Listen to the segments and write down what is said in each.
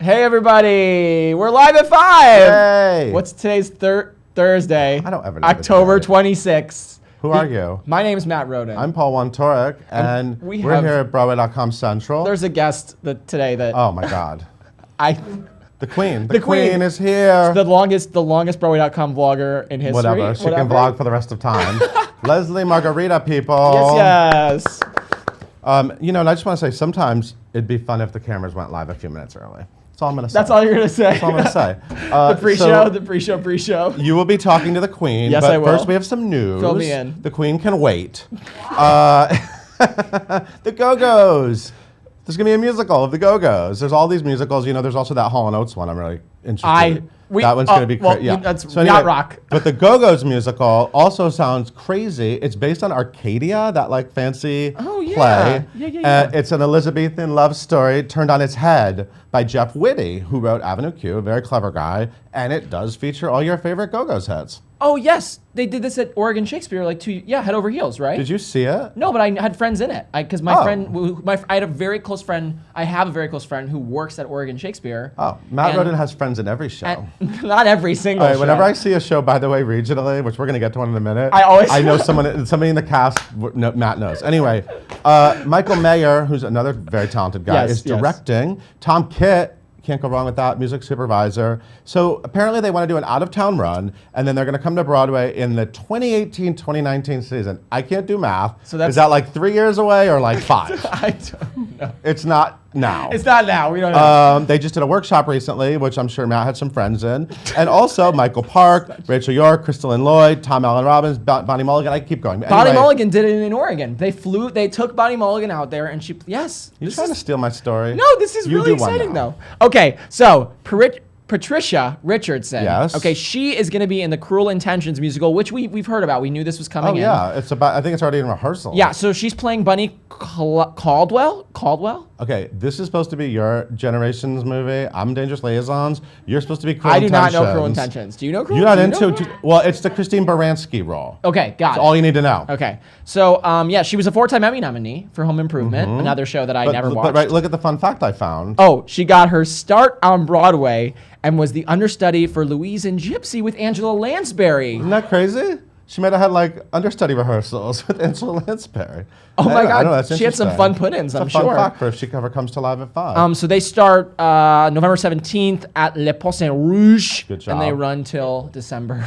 Hey everybody, we're live at 5. Yay. What's today's Thursday? I don't ever know October the 26th. Who are you? My name is Matt Roden. I'm Paul Wontorek, and we're here at BroadwayCon Central. There's a guest today that... Oh my God. The Queen. The Queen is here. The longest BroadwayCon vlogger in history. Whatever. She can vlog for the rest of time. Lesli Margherita, people. Yes. And I just want to say, sometimes it'd be fun if the cameras went live a few minutes early. That's all I'm going to say. That's all you're going to say. That's all I'm going to say. The pre-show. You will be talking to the Queen. Yes, but I will. First, we have some news. Fill me in. The Queen can wait. The Go-Go's. There's going to be a musical of the Go-Go's. There's all these musicals. There's also that Hall & Oates one I'm really interested in. That one's going to be crazy. Yeah. That's yacht rock. But the Go-Go's musical also sounds crazy. It's based on Arcadia, that fancy play. Yeah. It's an Elizabethan love story turned on its head by Jeff Whitty, who wrote Avenue Q, a very clever guy. And it does feature all your favorite Go-Go's hits. Oh, yes. They did this at Oregon Shakespeare head over heels, right? Did you see it? No, but I had friends in it. Because my friend, I had a very close friend, I have a very close friend who works at Oregon Shakespeare. Oh, Matt Roden has friends in every show. Not every single show. Whenever I see a show, by the way, regionally, which we're going to get to one in a minute, I know somebody in the cast, Matt knows. Anyway, Michael Mayer, who's another very talented guy, is directing. Tom Kitt, can't go wrong with that, music supervisor. So apparently they want to do an out-of-town run, and then they're going to come to Broadway in the 2018-2019 season. I can't do math. So is that 3 years away or 5? I don't know. It's not now. It's not now. We don't know. They just did a workshop recently, which I'm sure Matt had some friends in. And also Michael Park, Rachel York, Crystalline Lloyd, Tom Allen Robbins, Bonnie Mulligan. I keep going. Bonnie Mulligan did it in Oregon. They took Bonnie Mulligan out there, and You're trying to steal my story. No, this is really exciting, though. Okay, so Patricia Richardson. Yes. Okay, she is going to be in the Cruel Intentions musical, which we've heard about. We knew this was coming in. Oh yeah, I think it's already in rehearsal. Yeah, so she's playing Bunny Caldwell. Okay, this is supposed to be your generation's movie. I'm Dangerous Liaisons. You're supposed to be Cruel Intentions. I do not know Cruel Intentions. Do you know Cruel Intentions? You're not into. Well, it's the Christine Baranski role. Okay, got it. That's all you need to know. Okay, so she was a 4-time Emmy nominee for Home Improvement, another show that I never watched. But look at the fun fact I found. Oh, she got her start on Broadway and was the understudy for Louise and Gypsy with Angela Lansbury. Isn't that crazy? She might have had understudy rehearsals with Angela Lansbury. Oh my God, that's she had some fun put-ins, I'm sure. It's a fun fact for if she ever comes to Live at 5. So they start November 17th at Le Pont Saint Rouge. Good job. And they run till December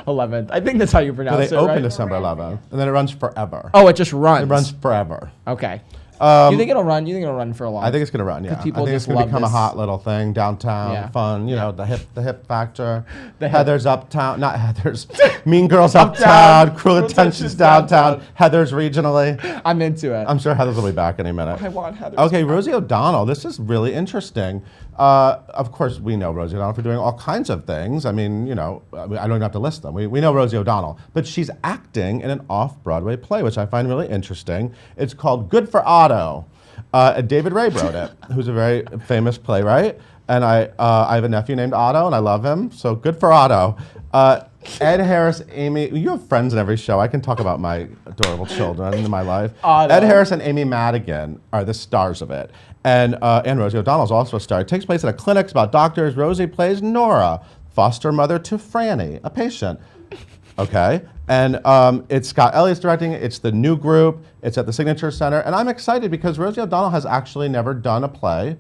11th. I think that's how you pronounce it, They open December 11th, and then it runs forever. Oh, it just runs? It runs forever. Okay. You think it'll run? You think it'll run for a long? I think it's gonna run. Yeah, I think it's gonna become a hot little thing downtown. Fun, the hip factor. Heather's Uptown, not Heather's. Mean Girls Uptown. Cruel Intentions downtown. Heather's regionally. I'm into it. I'm sure Heather's will be back any minute. I want Heather's. Okay, Rosie O'Donnell. This is really interesting. Of course, we know Rosie O'Donnell for doing all kinds of things. I mean, I don't even have to list them. We know Rosie O'Donnell, but she's acting in an off-Broadway play, which I find really interesting. It's called Good for Otto. David Ray wrote it, who's a very famous playwright, and I have a nephew named Otto, and I love him. So good for Otto. Ed Harris, Amy, you have friends in every show. I can talk about my adorable children in my life. Ed Harris and Amy Madigan are the stars of it. And Rosie O'Donnell is also a star. It takes place at a clinic about doctors. Rosie plays Nora, foster mother to Franny, a patient. Okay, and it's Scott Elliott's directing it. It's the new group. It's at the Signature Center, and I'm excited because Rosie O'Donnell has actually never done a play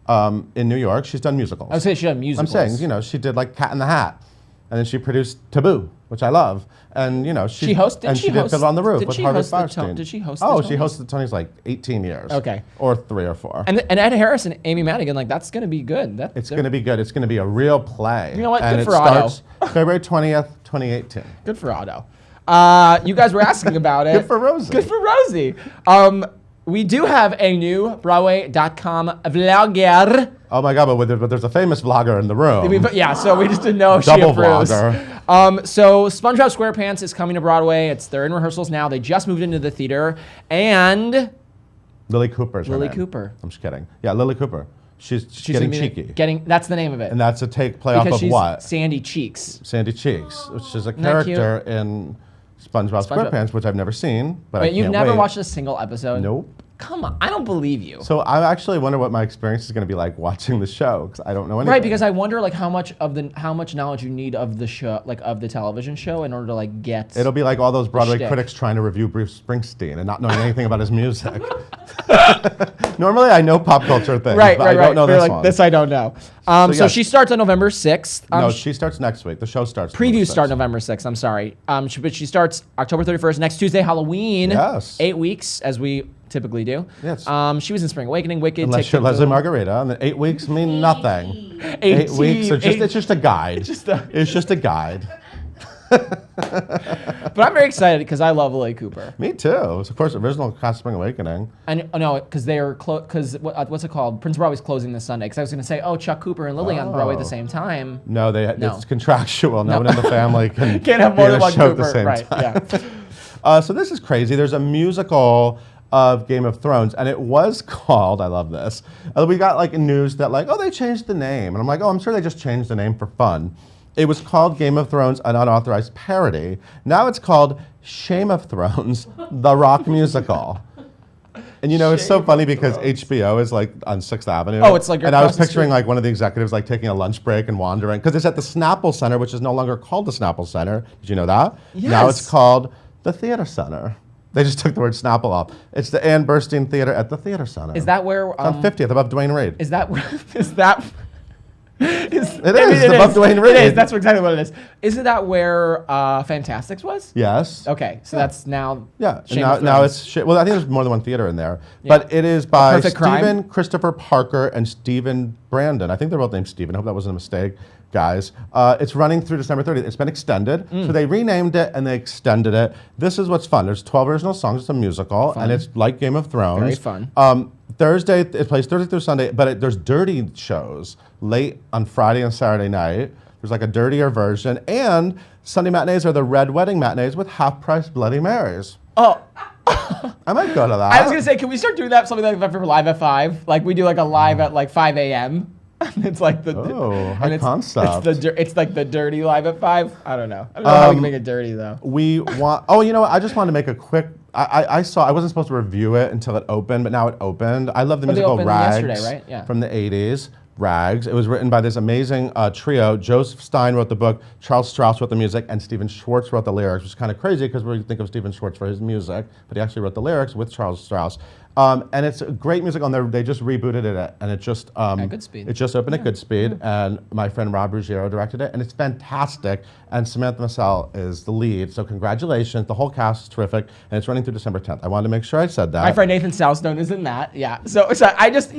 in New York. She's done musicals. I would say she's done musicals. I'm saying, she did Cat in the Hat, and then she produced Taboo, which I love, and she hosted. And she did Fiddler on the Roof with Harvey Fierstein. Did she host? Oh, she hosted the Tonys 18 years. Okay, or 3 or 4. And Ed Harris and Amy Madigan, that's going to be good. It's going to be good. It's going to be a real play. You know what? And good for Otto. It starts February 20th, 2018. Good for Otto. You guys were asking about it. Good for Rosie. Good for Rosie. We do have a new Broadway.com vlogger. Oh my God, but there's a famous vlogger in the room. So we just didn't know if she approves. Vlogger. So SpongeBob SquarePants is coming to Broadway. They're in rehearsals now. They just moved into the theater. And Lily Cooper's her name. Cooper. I'm just kidding. Yeah, Lily Cooper. She's getting cheeky. That's the name of it. And that's a play off of what? Sandy Cheeks. Sandy Cheeks, which is a character in SpongeBob SquarePants, which I've never seen. But Wait, you've never watched a single episode? Nope. Come on, I don't believe you. So I actually wonder what my experience is going to be like watching the show because I don't know anything. Right, because I wonder like how much knowledge you need of the show, like of the television show, in order to like get. It'll be like all those Broadway shtick. critics trying to review Bruce Springsteen and not knowing anything about his music. Normally, I know pop culture things, but I don't know They're this like, one. This I don't know. So she starts on November 6th. No, she starts next week. The show starts. Previews start November 6th. I'm sorry. But she starts October 31st, next Tuesday, Halloween. Yes. 8 weeks, as we typically do. Yes. She was in Spring Awakening, Wicked. Unless you're Lesli Margherita, and the 8 weeks mean nothing. 8 weeks are it's just a guide. It's just a guide. But I'm very excited because I love Lily Cooper. Me too. It's of course original cast Spring Awakening. And no, because they are because what's it called? Prince Broadway's closing this Sunday. Because I was going to say, Chuck Cooper and Lily on Broadway at the same time. No, it's contractual. No one in the family can can't have more than one show Cooper. At the same right? time. Yeah. So this is crazy. There's a musical of Game of Thrones, and it was called. I love this. We got like news that like, they changed the name, and I'm like, I'm sure they just changed the name for fun. It was called Game of Thrones, an unauthorized parody. Now it's called Shame of Thrones, the rock musical. And it's so funny because HBO is like on 6th Avenue. Oh, it's like and I was picturing like one of the executives like taking a lunch break and wandering because it's at the Snapple Center, which is no longer called the Snapple Center. Did you know that? Yes. Now it's called the Theater Center. They just took the word Snapple off. It's the Ann Burstein Theater at the Theater Center. Is that where? It's on 50th above Dwayne Reed. Is that? Is that? It is above Dwayne Reed. It is. That's exactly what it is. Isn't that where Fantastics was? Yes. Okay, so that's now. Yeah. Shame And of now Thrones. it's well. I think there's more than one theater in there, but it is by Perfect Crime? Stephen Christopher Parker and Stephen Brandon. I think they're both named Stephen. I hope that wasn't a mistake, guys. It's running through December 30th. It's been extended, so they renamed it and they extended it. This is what's fun. There's 12 original songs. It's a musical, and it's like Game of Thrones. Very fun. Thursday, it plays Thursday through Sunday, but there's dirty shows late on Friday and Saturday night. There's like a dirtier version, and Sunday matinees are the Red Wedding matinees with half-price Bloody Marys. Oh. I might go to that. I was gonna say, can we start doing that? Something like that for live at 5. Like we do like a live at like 5 a.m. It's like the high concept. It's like the dirty live at 5. I don't know. I don't know how we can make it dirty though. We want. Oh, you know what? I just wanted to make a quick. I saw. I wasn't supposed to review it until it opened, but now it opened. I love the musical Rags yesterday, right? Yeah. From the '80s. Rags. It was written by this amazing trio. Joseph Stein wrote the book, Charles Strauss wrote the music, and Stephen Schwartz wrote the lyrics, which is kind of crazy because we think of Stephen Schwartz for his music, but he actually wrote the lyrics with Charles Strauss. And it's a great music on there. They just rebooted it, and it just at Goodspeed. It just opened at Goodspeed, and my friend Rob Ruggiero directed it, and it's fantastic. And Samantha Massell is the lead, so congratulations. The whole cast is terrific, and it's running through December 10th. I wanted to make sure I said that. My friend Nathan Southstone is in that. Yeah. So I just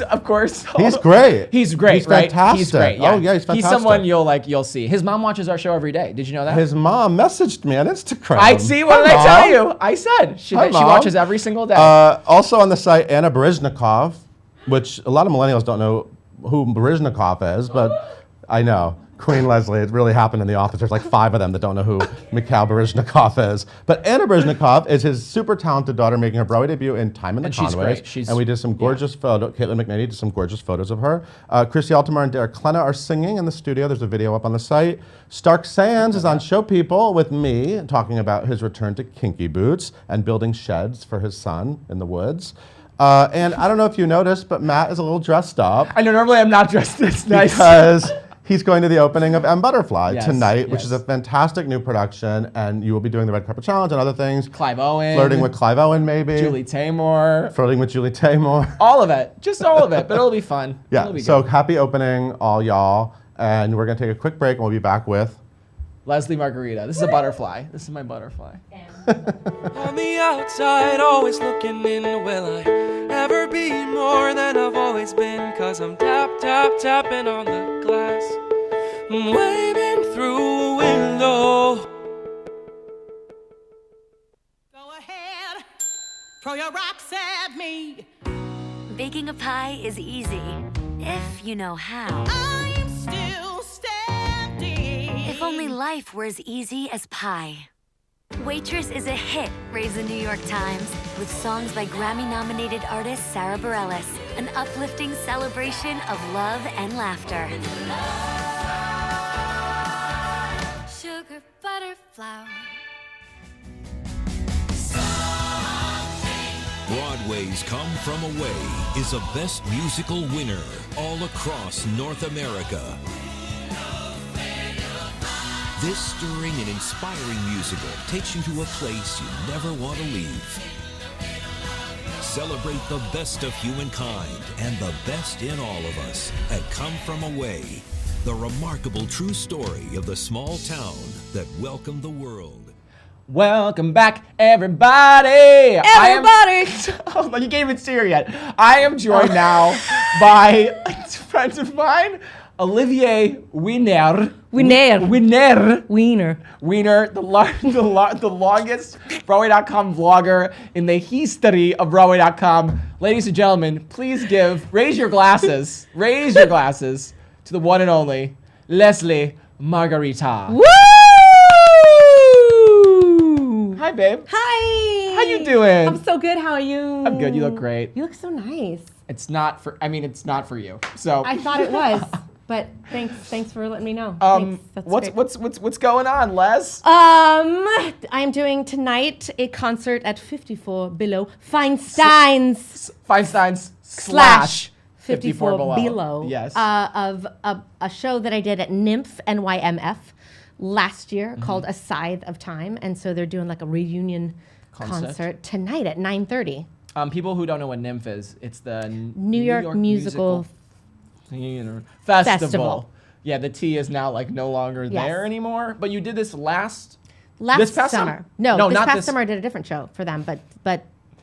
of course. He's great. He's great. He's right? fantastic. He's great. Yeah. Oh yeah, he's fantastic. He's someone you'll see. His mom watches our show every day. Did you know that? His mom messaged me on Instagram. I see. What did I tell you? I said she watches every single day. Also on the site, Anna Baryshnikov, which a lot of millennials don't know who Baryshnikov is, but I know. Queen Lesli, it really happened in the office. There's like 5 of them that don't know who Mikhail Baryshnikov is. But Anna Baryshnikov is his super talented daughter making her Broadway debut in Time and the Conways. She's great. And we did some gorgeous photos. Caitlin McNady did some gorgeous photos of her. Chrissy Altamar and Derek Klena are singing in the studio. There's a video up on the site. Stark Sands is on Show People with me, talking about his return to Kinky Boots and building sheds for his son in the woods. And I don't know if you noticed, but Matt is a little dressed up. I know normally I'm not dressed this nice. Because he's going to the opening of M. Butterfly tonight, yes. which is a fantastic new production, and you will be doing the Red Carpet Challenge and other things. Clive Owen. Flirting with Clive Owen, maybe. Julie Taymor. Flirting with Julie Taymor. All of it. Just all of it. But it'll be fun. Yeah, It'll be so good. happy opening, all y'all. And we're going to take a quick break, and we'll be back with Lesli Margherita. This is a butterfly. This is my butterfly. On the outside, always looking in. Will I ever be more than I've always been? 'Cause I'm tapping on the glass. I'm waving through a window. Go ahead, throw your rocks at me. Baking a pie is easy, if you know how. I'm still standing. If only life were as easy as pie. Waitress is a hit, raised the New York Times, with songs by Grammy-nominated artist Sarah Bareilles, an uplifting celebration of love and laughter. Sugar, butter, flour. Broadway. Broadway's Come From Away is a Best Musical winner all across North America. This stirring and inspiring musical takes you to a place you never want to leave. Celebrate the best of humankind and the best in all of us at Come From Away, the remarkable true story of the small town that welcomed the world. Welcome back, everybody! Oh, you can't even see her yet. I am joined now by friends of mine, Olivier Wiener, the longest Broadway.com vlogger in the history of Broadway.com. Ladies and gentlemen, please raise your glasses to the one and only Lesli Margherita. Woo! Hi, babe. Hi. How you doing? I'm so good. How are you? I'm good. You look great. You look so nice. It's not for you. So I thought it was, but thanks for letting me know. That's what's great. what's going on, Les? I'm doing tonight a concert at 54 Below Feinstein's / 54 Below. Yes. Of a show that I did at NYMF, NYMF, last year called A Scythe of Time, and so they're doing like a reunion concert tonight at 9:30. People who don't know what NYMF is, it's the New York Musical Festival. Yeah, the T is now like no longer there anymore. But you did this last past summer. No, this past summer I did a different show for them, but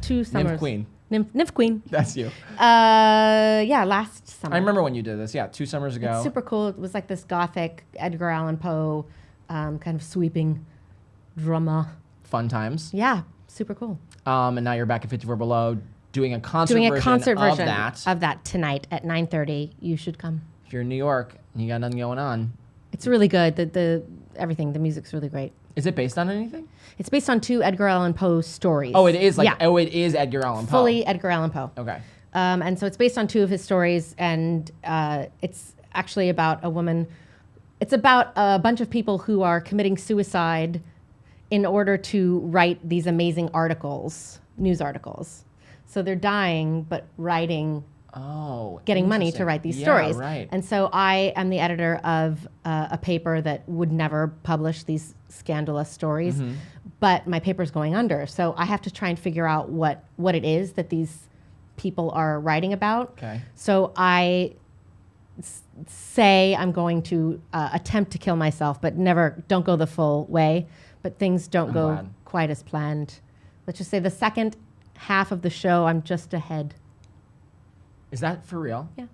2 summers. NYMF Queen. NYMF Queen. That's you. Last summer. I remember when you did this. Yeah, 2 summers ago. It's super cool. It was like this gothic Edgar Allan Poe kind of sweeping drama. Fun times. Yeah, super cool. And now you're back at 54 Below doing a concert version of that tonight at 9:30. You should come. If you're in New York and you got nothing going on. It's really good. The music's really great. Is it based on anything? It's based on 2 Edgar Allan Poe stories. Oh, it is it is Edgar Allan Poe. Fully Edgar Allan Poe. Okay. And so it's based on 2 of his stories, and it's actually about a woman. It's about a bunch of people who are committing suicide in order to write these amazing articles, news articles. So they're dying, but writing, getting money to write these stories. Right. And so I am the editor of a paper that would never publish these scandalous stories, but my paper's going under. So I have to try and figure out what it is that these people are writing about. Okay. So I say I'm going to attempt to kill myself, but don't go the full way. But things don't go quite as planned. Let's just say the second half of the show, I'm just ahead. Is that for real? Yeah.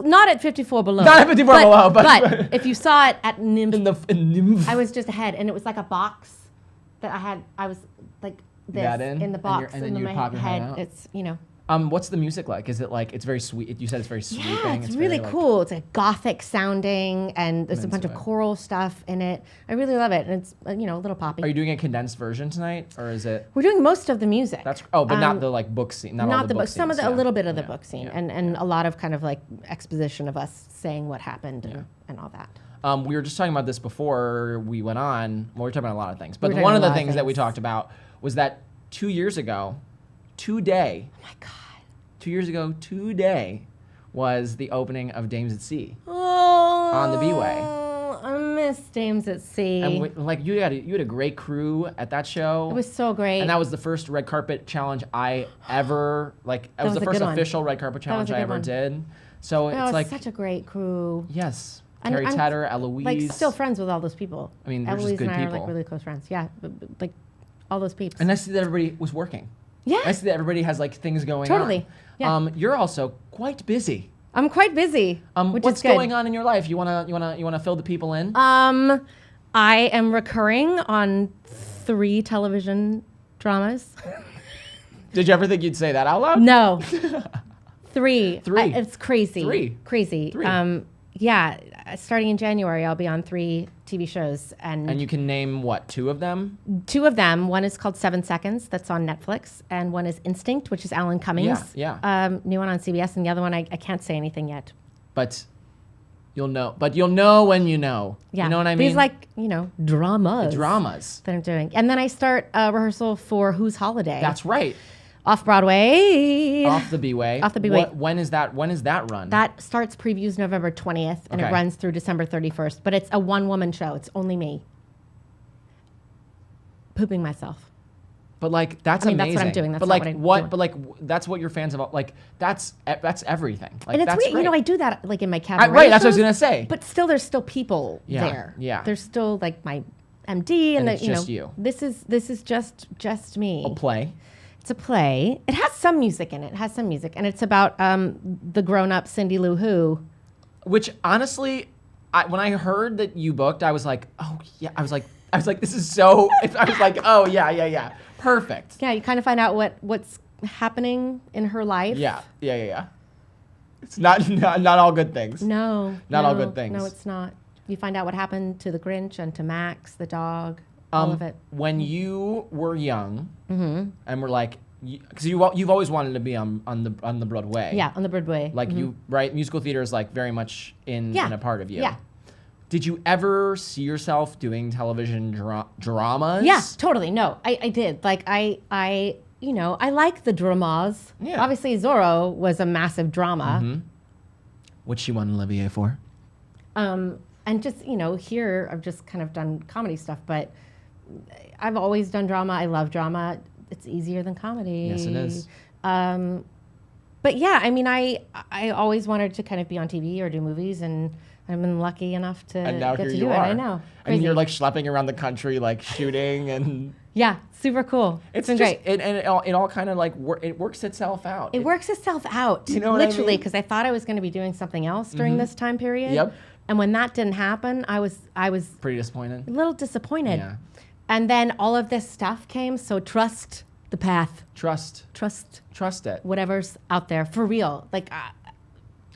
Not at 54 Below. Not at 54 Below, but if you saw it at NYMF, in NYMF. I was just ahead, and it was like a box that I was like this in the box, and then you pop your head out. It's What's the music like? Is it like it's very sweet? You said it's very sweeping. Yeah, it's really cool. It's like gothic sounding, and there's a bunch of choral stuff in it. I really love it, and it's a little poppy. Are you doing a condensed version tonight, or is it? We're doing most of the music. But not the like book scene. Not all the book some of scenes, a little bit of the book scene, and a lot of kind of like exposition of us saying what happened and all that. We were just talking about this before we went on. Well, we were talking about a lot of things, but one of the things that we talked about was that 2 years ago, today. Oh my God. 2 years ago today was the opening of Dames at Sea on the B-Way. I miss Dames at Sea. And you had a great crew at that show. It was so great. And that was the first red carpet challenge I ever It was the first official red carpet challenge I ever did. So it's like such a great crew. Yes. Carrie Tedder, Eloise. Like still friends with all those people. I mean, they're just good people. Eloise and I are like really close friends. Yeah, like all those peeps. And I see that everybody was working. Yeah. I see that everybody has like things going on. Totally. Yeah. You're also quite busy. I'm quite busy. What's going on in your life? You wanna fill the people in? I am recurring on 3 television dramas. Did you ever think you'd say that out loud? No. 3. 3. It's crazy. 3. Crazy. 3. Yeah. Starting in January, I'll be on 3 TV shows, and you can name what, 2 of them? 2 of them. One is called 7 Seconds, that's on Netflix, and one is Instinct, which is Alan Cummings. Yeah. New one on CBS, and the other one I can't say anything yet. But you'll know. But you'll know when you know. Yeah. You know what I mean? These dramas. The dramas that I'm doing, and then I start rehearsal for Whose Holiday. That's right. Off Broadway. Off the B-Way. Off the B-Way. When is that run? That starts previews November 20th, and Okay. it runs through December 31st. But it's a one-woman show. It's only me. Pooping myself. But like that's I mean, amazing. that's what I'm doing. That's but not like what I'm doing. But like that's what your fans have. Like that's everything. Like And it's that's weird. You know, great. I do that like in my cabaret right. That's what I was shows, gonna say. But still, there's still people Yeah, there. yeah. There's still like my MD And the, it's just you. This is just me. A play. It's a play. It has some music in it. It has some music, and it's about the grown-up Cindy Lou Who. Which honestly, when I heard that you booked, I was like, oh yeah. I was like, this is so. I was like, oh yeah. Perfect. Yeah, you kind of find out what's happening in her life. Yeah. It's not all good things. No. Not all no, good things. No, it's not. You find out what happened to the Grinch and to Max, the dog, all of it. When you were young, and were like, because you've always wanted to be on the Broadway. Yeah, on the Broadway. Like you, right? Musical theater is like very much in a part of you. Yeah. Did you ever see yourself doing television dramas? Yeah, totally. No, I did. Like I like the dramas. Yeah. Obviously, Zorro was a massive drama. Which she won an Olivier for. And just, here I've just kind of done comedy stuff, but I've always done drama. I love drama. It's easier than comedy. Yes, it is. But yeah, I mean, I always wanted to kind of be on TV or do movies, and I've been lucky enough to And now get here to you do are. it. I know. And Crazy. you're like schlepping around the country, like shooting, and Yeah, super cool. It's been just, great. It all kind of like it works itself out. It works itself out. You know what I literally, mean? because I thought I was going to be doing something else during this time period. Yep. And when that didn't happen, I was Pretty disappointed. a little disappointed. Yeah. And then all of this stuff came. So trust the path. Trust it. Whatever's out there for real. Like,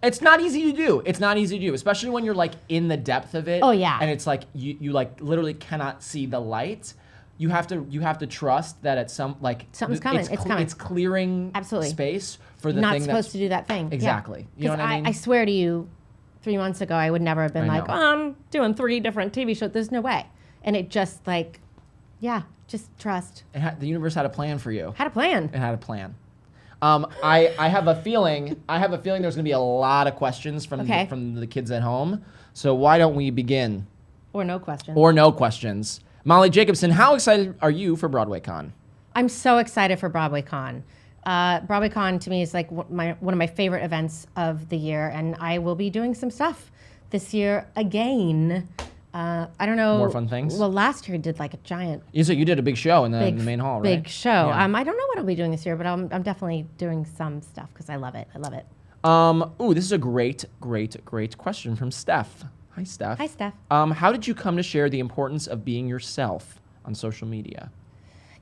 It's not easy to do. It's not easy to do, especially when you're like in the depth of it. Oh, yeah. And it's like you like literally cannot see the light. You have to trust that at some like Something's coming. It's coming. It's clearing Absolutely. space for the not thing supposed that's to do that thing. Exactly. You know what I mean? I swear to you, 3 months ago, I would never have been I like, know. oh, I'm doing 3 different TV shows. There's no way. And it just like, just trust. The universe had a plan for you. Had a plan. It had a plan. I have a feeling there's gonna be a lot of questions from Okay. from the kids at home. So why don't we begin? Or no question. Or no questions. Molly Jacobson, how excited are you for BroadwayCon? I'm so excited for BroadwayCon. BroadwayCon to me is like one of my favorite events of the year, and I will be doing some stuff this year again. I don't know. More fun things? Well, last year I did like a giant You said you did a big show in the main hall, right? big show. Yeah. I don't know what I'll be doing this year, but I'm definitely doing some stuff because I love it. I love it. This is a great question from Steph. Hi, Steph. Hi, Steph. How did you come to share the importance of being yourself on social media?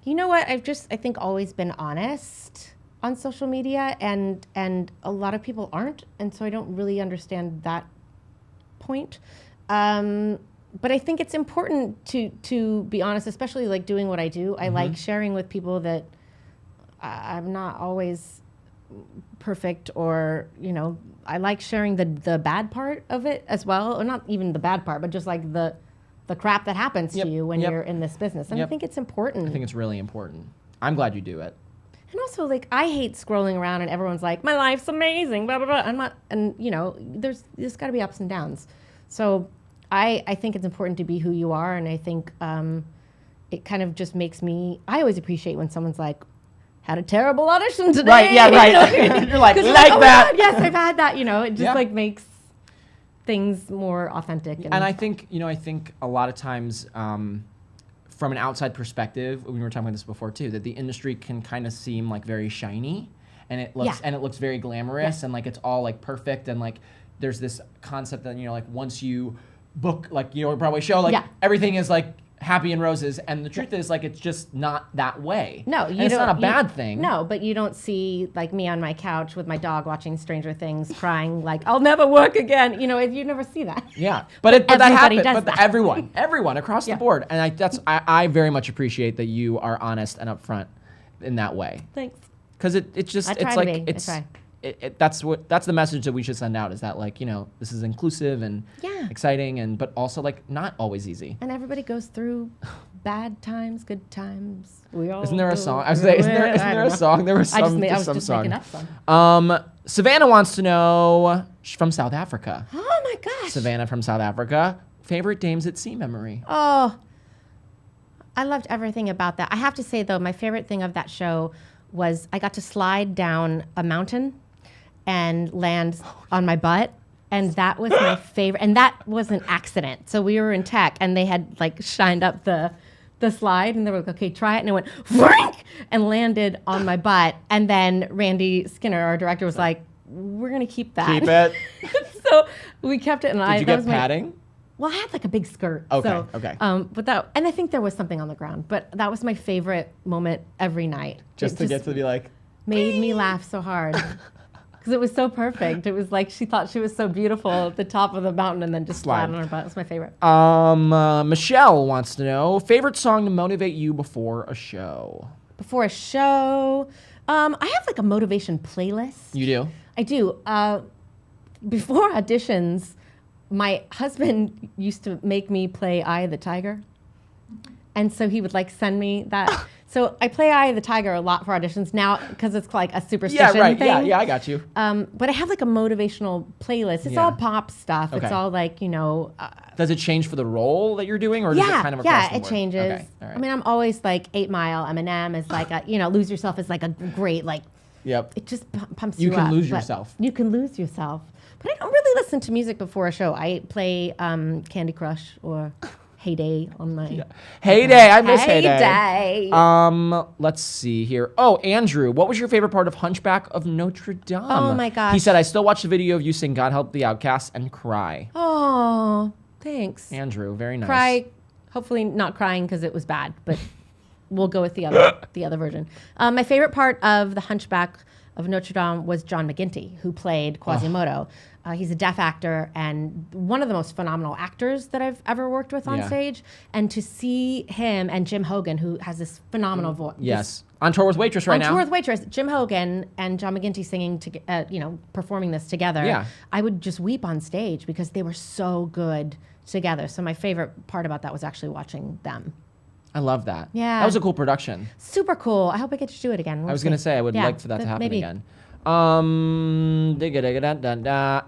You know what? I think always been honest on social media, and a lot of people aren't, and so I don't really understand that point. But I think it's important to be honest, especially like doing what I do. I like sharing with people that I'm not always perfect, or I like sharing the bad part of it as well, or not even the bad part, but just like the crap that happens to you when you're in this business. And I think it's important. I think it's really important. I'm glad you do it. And also, like, I hate scrolling around and everyone's like, my life's amazing, blah, blah, blah. I'm not, and, there's got to be ups and downs. So I think it's important to be who you are. And I think it kind of just makes me, I always appreciate when someone's like, had a terrible audition today. Right, yeah, right. You're like, 'Cause like oh my that. God, yes, I've had that, it just Yeah. like makes things more authentic. And I think, I think a lot of times, from an outside perspective, we were talking about this before too, that the industry can kind of seem like very shiny, and it looks very glamorous, and like it's all like perfect, and like there's this concept that like once you book like a Broadway show, like everything is like happy and roses, and the truth is like it's just not that way. No, and it's not a bad thing. No, but you don't see like me on my couch with my dog watching Stranger Things, crying like I'll never work again. You never see that. Yeah, but that Everybody happens. does But that. everyone across the board, and I very much appreciate that you are honest and upfront in that way. Thanks. Because it's just I try it's to like be. it's I that's the message that we should send out, is that like this is inclusive and exciting, and but also like not always easy. And everybody goes through Bad times, good times. We all Isn't there a go song? I was saying, isn't there a song? There was some, I was some just song. making up some. Savannah wants to know, she's from South Africa. Oh my gosh. Savannah from South Africa. Favorite Dames at Sea memory? Oh, I loved everything about that. I have to say, though, my favorite thing of that show was I got to slide down a mountain and land on my butt. And that was my favorite. And that was an accident. So we were in tech, and they had like shined up the slide, and they were like, okay, try it. And it went whooink, and landed on my butt. And then Randy Skinner, our director, was like, we're going to keep that. Keep it. So we kept it. And Did you get padding? Well, I had like a big skirt. Okay, so, okay. But that, and I think there was something on the ground, but that was my favorite moment every night. Just to get to be like, made me laugh so hard. Because it was so perfect. It was like she thought she was so beautiful at the top of the mountain and then just Slide. flat on her butt. It was my favorite. Michelle wants to know, favorite song to motivate you before a show? Before a show, I have like a motivation playlist. You do? I do. Before auditions, my husband used to make me play Eye of the Tiger. And so he would like send me that. So I play Eye of the Tiger a lot for auditions now because it's like a superstition thing. Yeah, I got you. But I have like a motivational playlist. It's all pop stuff. Okay. It's all like, Does it change for the role that you're doing, or does it kind of across the it board? changes. Okay, all right. I mean, I'm always like 8 Mile, Eminem is like a, Lose Yourself is like a great, like, Yep. it just pumps You you can up. lose But yourself. You can lose yourself. But I don't really listen to music before a show. I play Candy Crush or Heyday on my... Heyday, I miss Heyday. Heyday. Let's see here. Oh, Andrew, what was your favorite part of Hunchback of Notre Dame? Oh my gosh. He said, I still watch the video of you sing God Help the Outcasts and cry. Oh, thanks. Andrew, very nice. Cry, hopefully not crying because it was bad, but we'll go with the other version. My favorite part of the Hunchback of Notre Dame was John McGinty, who played Quasimodo. He's a deaf actor and one of the most phenomenal actors that I've ever worked with on stage. And to see him and Jim Hogan, who has this phenomenal voice. Yes. On tour with Waitress right now. On tour with Waitress, Jim Hogan and John McGinty singing, performing this together. Yeah. I would just weep on stage because they were so good together. So my favorite part about that was actually watching them. I love that. Yeah. That was a cool production. Super cool. I hope I get to do it again. I was going to say, I would like for that to happen maybe. again.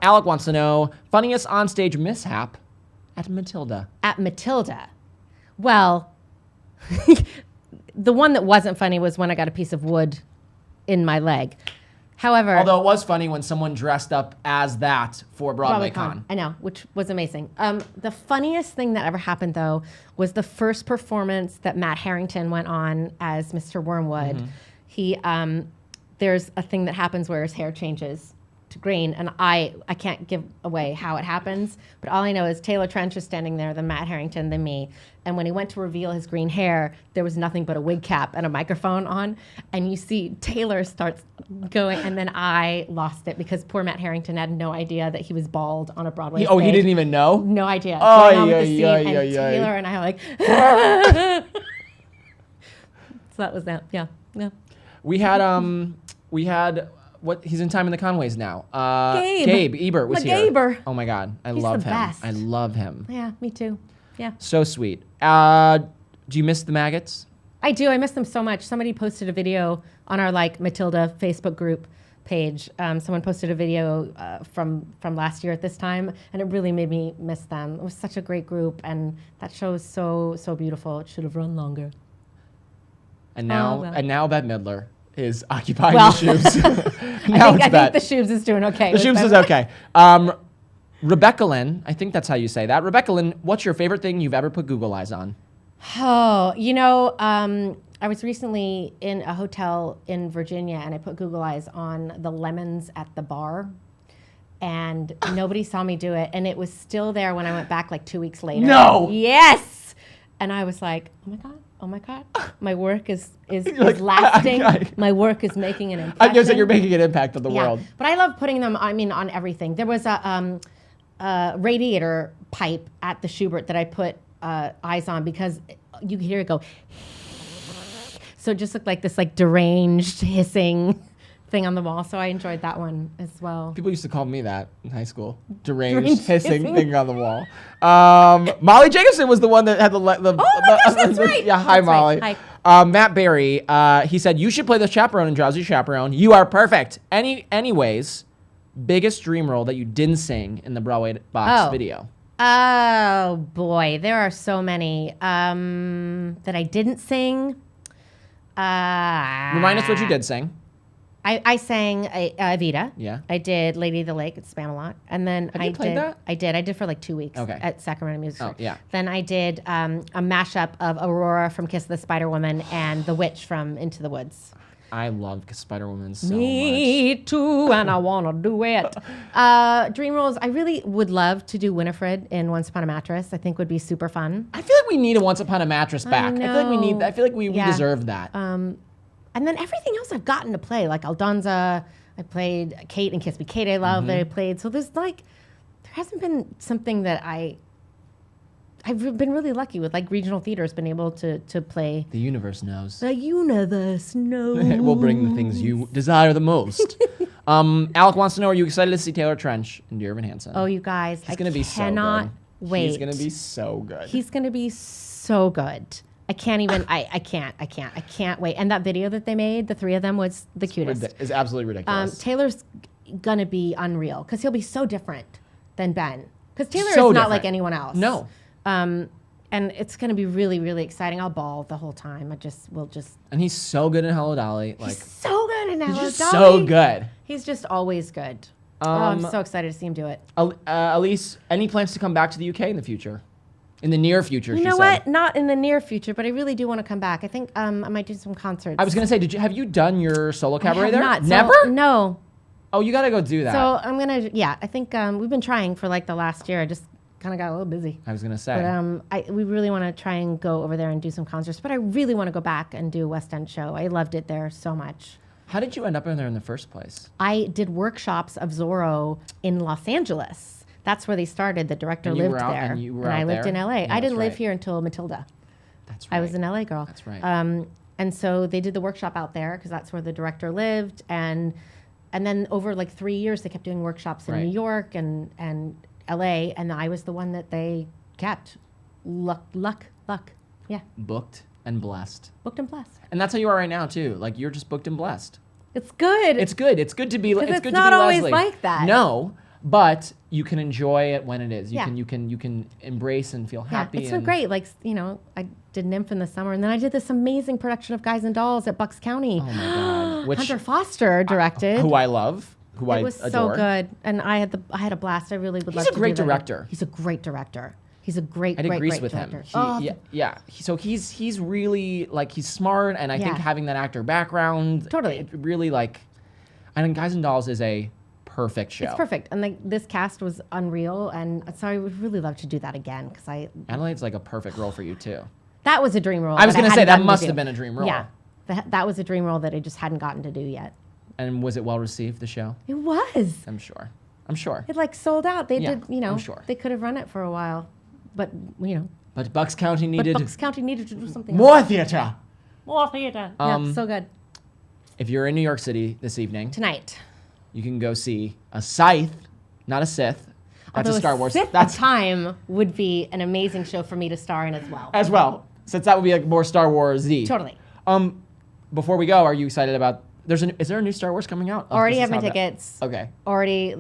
Alec wants to know, funniest onstage mishap at Matilda. At Matilda. Well, the one that wasn't funny was when I got a piece of wood in my leg. However, Although it was funny when someone dressed up as that for BroadwayCon. I know, which was amazing. The funniest thing that ever happened, though, was the first performance that Matt Harrington went on as Mr. Wormwood. Mm-hmm. He, there's a thing that happens where his hair changes to green, and I can't give away how it happens, but all I know is Taylor Trench is standing there, then Matt Harrington, then me, and when he went to reveal his green hair, there was nothing but a wig cap and a microphone on, and you see Taylor starts going, and then I lost it because poor Matt Harrington had no idea that he was bald on a Broadway stage. Oh, he didn't even know? No idea. Oh, Going on with the scene, yeah, and yeah, yeah. Taylor and I were like, so that was that, yeah. We had what he's in Time in the Conways now. Gabe Ebert was My here. Gaber. Oh my God, I He's love the him. best. I love him. Yeah, me too. Yeah. So sweet. Do you miss the maggots? I do. I miss them so much. Somebody posted a video on our Matilda Facebook group page. Someone posted a video from last year at this time, and it really made me miss them. It was such a great group, and that show is so beautiful. It should have run longer. And now, well. and now Bette Midler is occupying Well, the shoes. I think the Shoebs is doing okay. The Shoebs is okay. Rebecca Lynn, I think that's how you say that. Rebecca Lynn, what's your favorite thing you've ever put Google eyes on? Oh, I was recently in a hotel in Virginia, and I put Google eyes on the lemons at the bar, and nobody saw me do it, and it was still there when I went back 2 weeks later. No! Yes! And I was like, oh my God, my work is lasting. My work is making an impression. I guess that you're making an impact on the world. But I love putting them, on everything. There was a radiator pipe at the Schubert that I put eyes on because you could hear it go. So it just looked like this deranged hissing thing on the wall. So I enjoyed that one as well. People used to call me that in high school. Deranged Deranged hissing hissing. thing on the wall. Molly Jacobson was the one that had the my gosh, that's right. Yeah, hi That's right. Molly. Hi. Matt Berry, he said you should play the chaperone in Drowsy Chaperone. You are perfect. Anyways, biggest dream role that you didn't sing in the Broadway box video. Oh boy, there are so many that I didn't sing. Remind us what you did sing. I sang Evita. Yeah. I did Lady of the Lake at Spamalot, and then Have you played that? I did for like 2 weeks. Okay. At Sacramento Music. Oh, yeah. Then I did a mashup of Aurora from Kiss of the Spider Woman and The Witch from Into the Woods. I love Spider Woman so much. Me too, and I wanna do it. Dream roles. I really would love to do Winifred in Once Upon a Mattress. I think would be super fun. I feel like we need a Once Upon a Mattress back. I feel like we need. know. I feel like we Yeah. deserve that. And then everything else I've gotten to play, like Aldonza. I played Kate and Kiss Me Kate. I love that I played. So there's like, there hasn't been something that I've been really lucky with. Like regional theater has been able to play. The universe knows. The universe knows. We'll bring the things you desire the most. Alec wants to know: are you excited to see Taylor Trench in Dear Evan Hansen? Oh, you guys! He's gonna be so cannot good. wait. He's gonna be so good. He's gonna be so good. I can't even. I can't wait. And that video that they made, the three of them, was the cutest. It's absolutely ridiculous. Taylor's gonna be unreal because he'll be so different than Ben. Because Taylor So is not different. like anyone else. No. And it's gonna be really, really exciting. I'll bawl the whole time. We'll just. And he's so good in Hello Dolly. Like He's so good in he's Hello just Dolly. so good. He's just always good. I'm so excited to see him do it. Elise, any plans to come back to the UK in the future? In the near future, You know what? Not in the near future, but I really do want to come back. I think I might do some concerts. I was gonna say, have you done your solo cabaret there? Not. Never? No. Oh, you gotta go do that. So I'm gonna. Yeah, I think we've been trying for like the last year. I just kind of got a little busy. I was gonna say. But we really want to try and go over there and do some concerts. But I really want to go back and do a West End show. I loved it there so much. How did you end up in there in the first place? I did workshops of Zorro in Los Angeles. That's where they started. The director And you lived were out- there, and you were I out lived there? in LA. Yeah, I didn't that's live right. here until Matilda. That's right. I was an LA girl. That's right. And so they did the workshop out there because that's where the director lived. And then over like 3 years, they kept doing workshops in Right. New York and LA. And I was the one that they kept. Luck. Yeah. Booked and blessed. Booked and blessed. And that's how you are right now too. Like you're just booked and blessed. It's good. It's good. It's good to be. It's it's good not to be always Leslie. like that. No, but you can enjoy it when it is. Yeah. You can embrace and feel Yeah, happy. it's so and great. Like, I did Nymph in the summer, and then I did this amazing production of Guys and Dolls at Bucks County. Oh my God! Which Hunter Foster directed. who I love, who I It was adore. so good, and I had a blast. I really would love He's to a great do that. director. He's a great director. He's a great, I did great, Grease great with director. him. So he's really like he's smart, and I think Yeah. having that actor background, Totally. it really like. I think Guys and Dolls is a perfect show. It's perfect, and this cast was unreal, and so I would really love to do that again because Adelaide's like a perfect role for you too. that was a dream role. I was that gonna say hadn't that gotten to must do. have been a dream role. Yeah, that was a dream role that I just hadn't gotten to do yet. And was it well received? The show? It was. I'm sure. It like sold out. They Yeah, did, I'm sure. They could have run it for a while, but But Bucks County but needed Bucks County needed to do something more theater. else. More theater. Yeah, so good. If you're in New York City this evening, Tonight. you can go see a Scythe, not a Sith. That's Although a Star Wars. Sith That's Time would be an amazing show for me to star in as well. as well, since that would be like more Star Wars Z. Totally. Before we go, are you excited about? Is there a new Star Wars coming out? Already This have is my how that- tickets. Okay. Already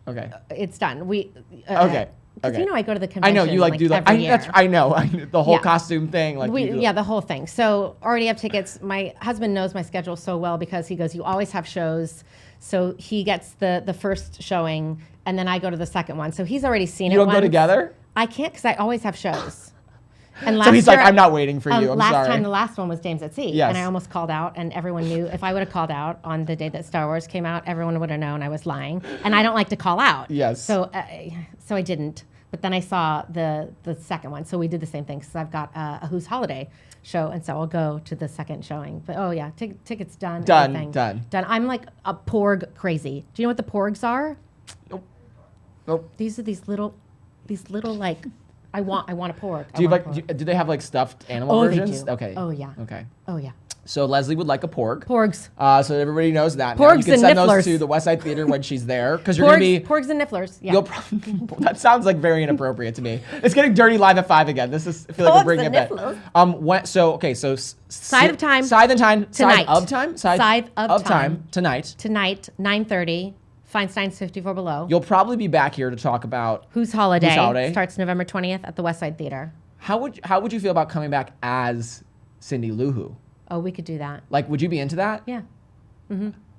Okay. it's done. We. Okay. Because Okay. I go to the I convention. know you like do like every year. I know the whole Yeah. costume thing. Like you do- Yeah, the whole thing. So already have tickets. My husband knows my schedule so well because he goes, you always have shows. So he gets the first showing, and then I go to the second one. So he's already seen it. You don't go once. together. I can't because I always have shows. And So he's like, year- I'm not waiting for you. I'm last sorry. time, the last one was James at Sea, Yes. and I almost called out, and everyone knew if I would have called out on the day that Star Wars came out, everyone would have known I was lying, and I don't like to call out. Yes. So I didn't. But then I saw the second one, so we did the same thing because I've got a Who's Holiday show, and so I'll go to the second showing. But oh yeah, tickets done. Done, everything. done. I'm like a Porg crazy. Do you know what the Porgs are? Nope. These are these little like. I want a Porg. Do you like? Do they have like stuffed animal Oh, they versions? do. Okay. Oh, yeah. Okay. Oh yeah. So Leslie would like a porg. Porgs. So everybody knows that. Now. Porgs You can and send those nifflers. to the West Side Theater when she's there, because you're gonna be. Porgs and nifflers. Yeah. You'll that sounds like very inappropriate to me. It's getting dirty live at 5 again. I feel like we're Porgs bringing it and back. nifflers. Side of time. Side of time. Tonight. Side of time. Side of time. Tonight. Tonight, 9:30. Feinstein's 54 Below. You'll probably be back here to talk about Whose Holiday? Whose Holiday? Starts November 20th at the West Side Theater. How would you feel about coming back as Cindy Lou Who? Oh, we could do that. Like, would you be into that? Yeah.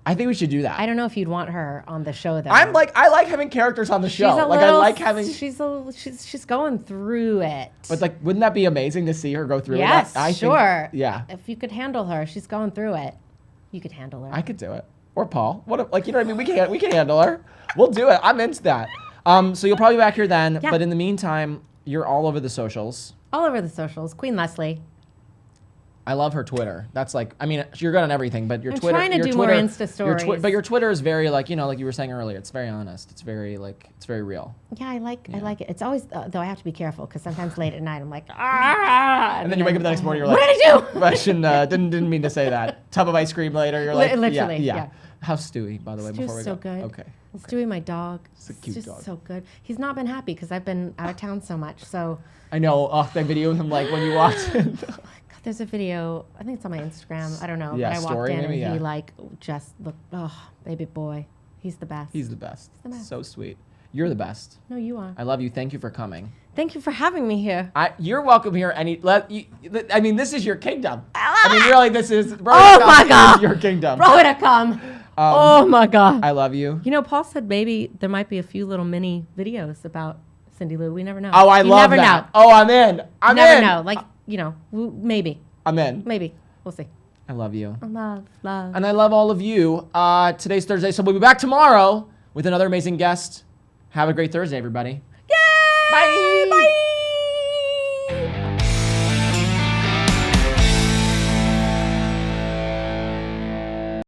I think we should do that. I don't know if you'd want her on the show though. I like having characters on the show. She's a Like little, I like having. She's going through it. But like, wouldn't that be amazing to see her go through yes, that? I sure. Think, yeah. If you could handle her, she's going through it. You could handle her. I could do it. Or Paul. What? Like, you know what I mean? We can handle her. We'll do it. I'm into that. So you'll probably be back here then. Yeah. But in the meantime, you're all over the socials. All over the socials. Queen Leslie. I love her Twitter. That's like, I mean, you're good on everything, but your I'm Twitter. trying to your do Twitter, more Insta stories. But your Twitter is very like, you know, like you were saying earlier. It's very honest. It's very real. Yeah, I like it. It's always though I have to be careful because sometimes late at night I'm like And then you wake up the next morning, you're like, what did I do? Russian, didn't mean to say that. Tub of ice cream later. You're like, Literally, yeah. How's Stewie, by the way? Stew's Before we so go? good. Okay. Stewie, my dog. It's a cute just dog. so good. He's not been happy because I've been out of town so much. So I know. That video of him like when you walked in. God, there's a video. I think it's on my Instagram. I don't know. Yeah, but I walked story in maybe, and yeah. he like just looked. Oh, baby boy, he's the best. He's the best. the best. So sweet. You're the best. No, you are. I love you. Thank you for coming. Thank you for having me here. You're welcome here. I mean, this is your kingdom. I mean, really, this is. Oh my God. This is your kingdom. Broadway.com. Oh my God. I love you. You know, Paul said maybe there might be a few little mini videos about Cindy Lou. We never know. Oh, I You love never that. know. Oh, I'm in. I'm Never in. know. Like, you know, maybe. I'm in. Maybe. We'll see. I love you. Love. And I love all of you. Today's Thursday, so we'll be back tomorrow with another amazing guest. Have a great Thursday, everybody.